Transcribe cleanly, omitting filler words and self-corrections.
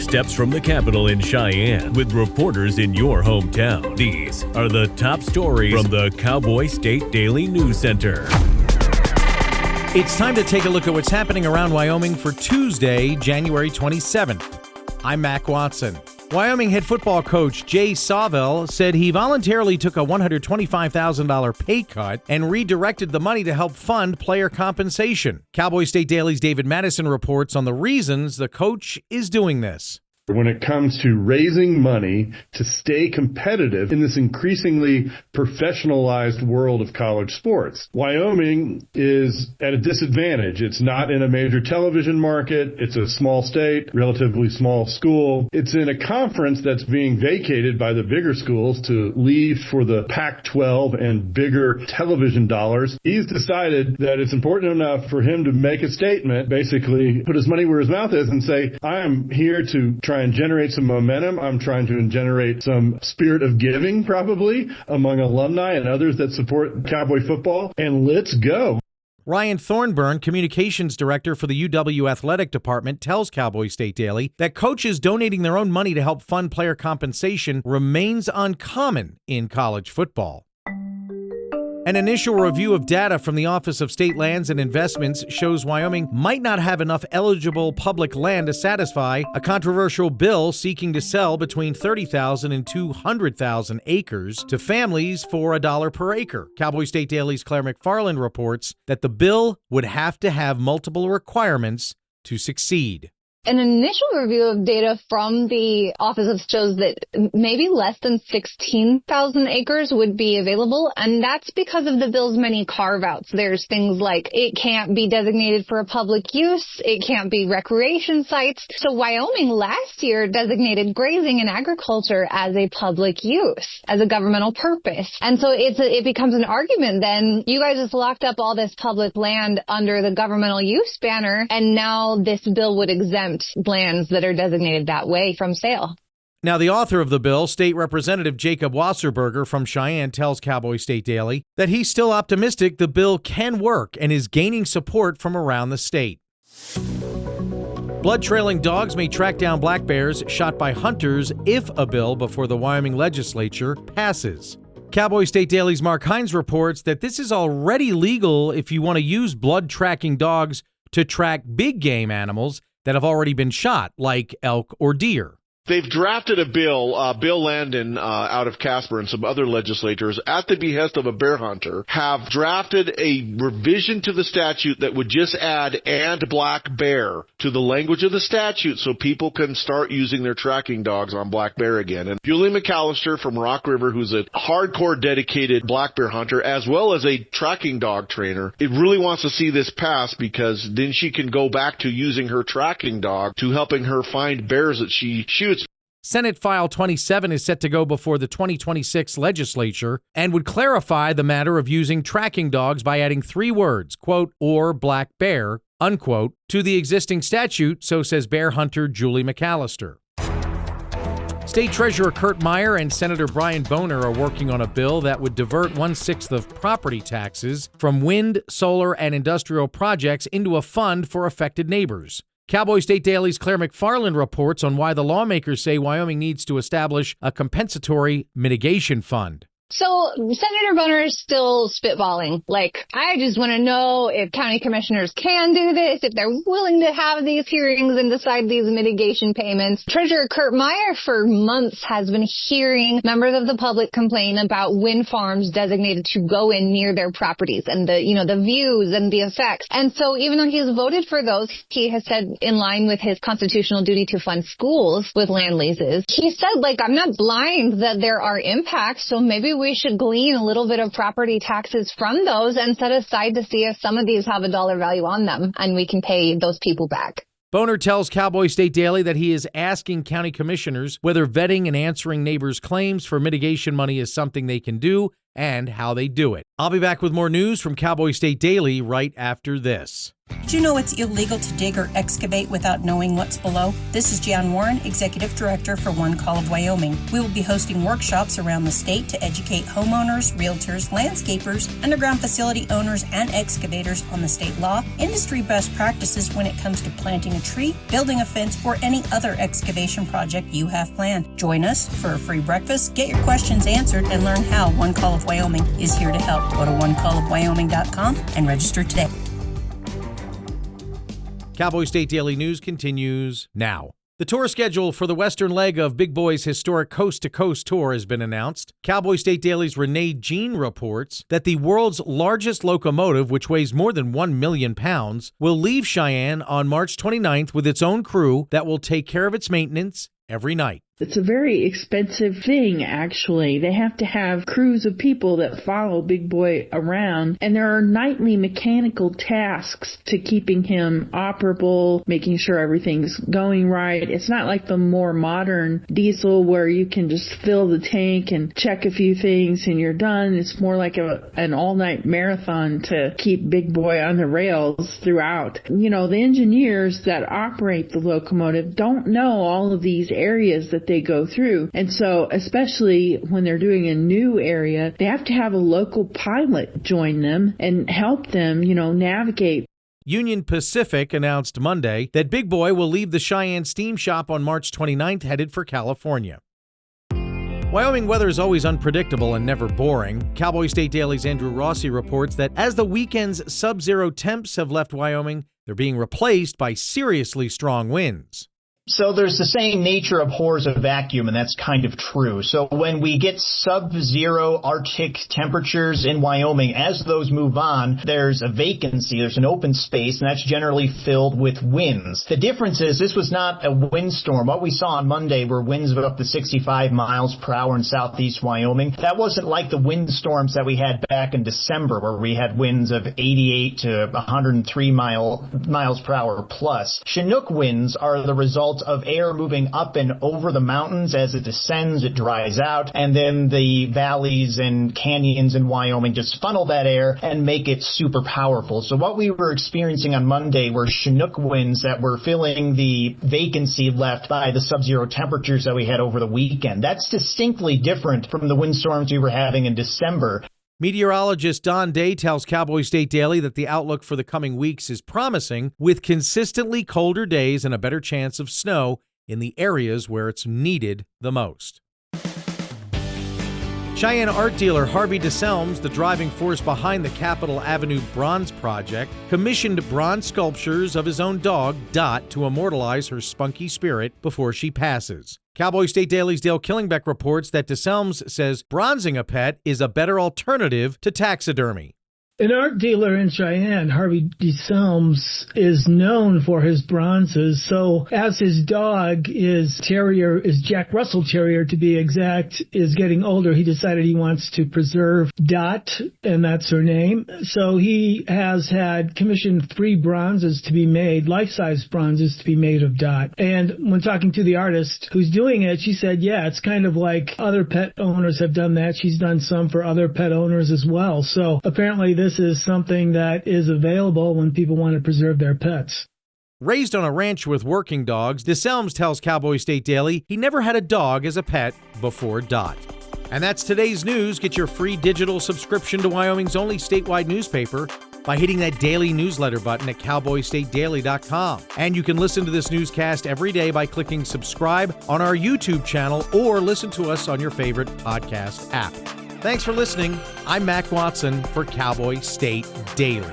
steps from the Capitol in Cheyenne with reporters in your hometown. These are the top stories from the Cowboy State Daily News Center. It's time to take a look at what's happening around Wyoming for Tuesday, January 27th. I'm Mac Watson. Wyoming head football coach Jay Sawvell said he voluntarily took a $125,000 pay cut and redirected the money to help fund player compensation. Cowboy State Daily's David Madison reports on the reasons the coach is doing this. When it comes to raising money to stay competitive in this increasingly professionalized world of college sports, Wyoming is at a disadvantage. It's not in a major television market. It's a small state, relatively small school. It's in a conference that's being vacated by the bigger schools to leave for the Pac-12 and bigger television dollars. He's decided that it's important enough for him to make a statement, basically put his money where his mouth is and say, I am here to try and generate some momentum. I'm trying to generate some spirit of giving, probably, among alumni and others that support Cowboy football. And let's go. Ryan Thornburn, communications director for the UW Athletic Department, tells Cowboy State Daily that coaches donating their own money to help fund player compensation remains uncommon in college football. An initial review of data from the Office of State Lands and Investments shows Wyoming might not have enough eligible public land to satisfy a controversial bill seeking to sell between 30,000 and 200,000 acres to families for $1 per acre. Cowboy State Daily's Claire McFarland reports that the bill would have to have multiple requirements to succeed. An initial review of data from the office shows that maybe less than 16,000 acres would be available, and that's because of the bill's many carve-outs. There's things like it can't be designated for a public use, it can't be recreation sites. So Wyoming last year designated grazing and agriculture as a public use, as a governmental purpose. And so it becomes an argument then. You guys just locked up all this public land under the governmental use banner, and now this bill would exempt lands that are designated that way from sale. Now, the author of the bill, State Representative Jacob Wasserberger from Cheyenne, tells Cowboy State Daily that he's still optimistic the bill can work and is gaining support from around the state. Blood-trailing dogs may track down black bears shot by hunters if a bill before the Wyoming legislature passes. Cowboy State Daily's Mark Hines reports that this is already legal if you want to use blood-tracking dogs to track big game animals that have already been shot, like elk or deer. They've drafted a bill, Bill Landon out of Casper and some other legislators, at the behest of a bear hunter, have drafted a revision to the statute that would just add "and black bear" to the language of the statute so people can start using their tracking dogs on black bear again. And Julie McAllister from Rock River, who's a hardcore dedicated black bear hunter, as well as a tracking dog trainer, it really wants to see this pass because then she can go back to using her tracking dog to helping her find bears that she shoots. Senate File 27 is set to go before the 2026 legislature and would clarify the matter of using tracking dogs by adding 3 words, quote, or black bear, unquote, to the existing statute, so says bear hunter Julie McAllister. State Treasurer Kurt Meyer and Senator Brian Boner are working on a bill that would divert 1/6 of property taxes from wind, solar, and industrial projects into a fund for affected neighbors. Cowboy State Daily's Claire McFarland reports on why the lawmakers say Wyoming needs to establish a compensatory mitigation fund. So Senator Boner is still spitballing. I just want to know if county commissioners can do this, if they're willing to have these hearings and decide these mitigation payments. Treasurer Kurt Meyer for months has been hearing members of the public complain about wind farms designated to go in near their properties and the views and the effects. And so even though he's voted for those, he has said in line with his constitutional duty to fund schools with land leases, he said, I'm not blind that there are impacts, so maybe we should glean a little bit of property taxes from those and set aside to see if some of these have a dollar value on them and we can pay those people back. Boner tells Cowboy State Daily that he is asking county commissioners whether vetting and answering neighbors' claims for mitigation money is something they can do and how they do it. I'll be back with more news from Cowboy State Daily right after this. Did you know it's illegal to dig or excavate without knowing what's below? This is Jan Warren, Executive Director for Call of Wyoming. We will be hosting workshops around the state to educate homeowners, realtors, landscapers, underground facility owners, and excavators on the state law, industry best practices when it comes to planting a tree, building a fence, or any other excavation project you have planned. Join us for a free breakfast, get your questions answered, and learn how Call of Wyoming is here to help. Go to onecallofwyoming.com and register today. Cowboy State Daily News continues now. The tour schedule for the western leg of Big Boy's historic Coast to Coast tour has been announced. Cowboy State Daily's Renee Jean reports that the world's largest locomotive, which weighs more than 1 million pounds, will leave Cheyenne on March 29th with its own crew that will take care of its maintenance every night. It's a very expensive thing, actually. They have to have crews of people that follow Big Boy around, and there are nightly mechanical tasks to keeping him operable, making sure everything's going right. It's not like the more modern diesel where you can just fill the tank and check a few things and you're done. It's more like an all-night marathon to keep Big Boy on the rails throughout. You know, the engineers that operate the locomotive don't know all of these areas that they go through. And so, especially when they're doing a new area, they have to have a local pilot join them and help them, navigate. Union Pacific announced Monday that Big Boy will leave the Cheyenne Steam Shop on March 29th, headed for California. Wyoming weather is always unpredictable and never boring. Cowboy State Daily's Andrew Rossi reports that as the weekend's sub-zero temps have left Wyoming, they're being replaced by seriously strong winds. So there's the same nature of horrors of vacuum, and that's kind of true. So when we get sub-zero Arctic temperatures in Wyoming, as those move on, there's a vacancy, there's an open space, and that's generally filled with winds. The difference is this was not a windstorm. What we saw on Monday were winds of up to 65 miles per hour in southeast Wyoming. That wasn't like the windstorms that we had back in December, where we had winds of 88 to 103 miles per hour plus. Chinook winds are the result of air moving up and over the mountains. As it descends, it dries out, and then the valleys and canyons in Wyoming just funnel that air and make it super powerful. So what we were experiencing on Monday were Chinook winds that were filling the vacancy left by the sub-zero temperatures that we had over the weekend. That's distinctly different from the windstorms we were having in December. Meteorologist Don Day tells Cowboy State Daily that the outlook for the coming weeks is promising, with consistently colder days and a better chance of snow in the areas where it's needed the most. Cheyenne art dealer Harvey DeSelms, the driving force behind the Capitol Avenue Bronze Project, commissioned bronze sculptures of his own dog, Dot, to immortalize her spunky spirit before she passes. Cowboy State Daily's Dale Killingbeck reports that DeSelms says bronzing a pet is a better alternative to taxidermy. An art dealer in Cheyenne, Harvey DeSelms, is known for his bronzes. So as his dog is Jack Russell Terrier to be exact, is getting older, he decided he wants to preserve Dot, and that's her name. So he has had commissioned 3 bronzes to be made, life-size bronzes to be made of Dot. And when talking to the artist who's doing it, she said, yeah, it's kind of like other pet owners have done that. She's done some for other pet owners as well. So apparently this is something that is available when people want to preserve their pets. Raised on a ranch with working dogs, DeSelms tells Cowboy State Daily he never had a dog as a pet before Dot. And that's today's news. Get your free digital subscription to Wyoming's only statewide newspaper by hitting that daily newsletter button at cowboystatedaily.com. And you can listen to this newscast every day by clicking subscribe on our YouTube channel or listen to us on your favorite podcast app. Thanks for listening. I'm Mac Watson for Cowboy State Daily.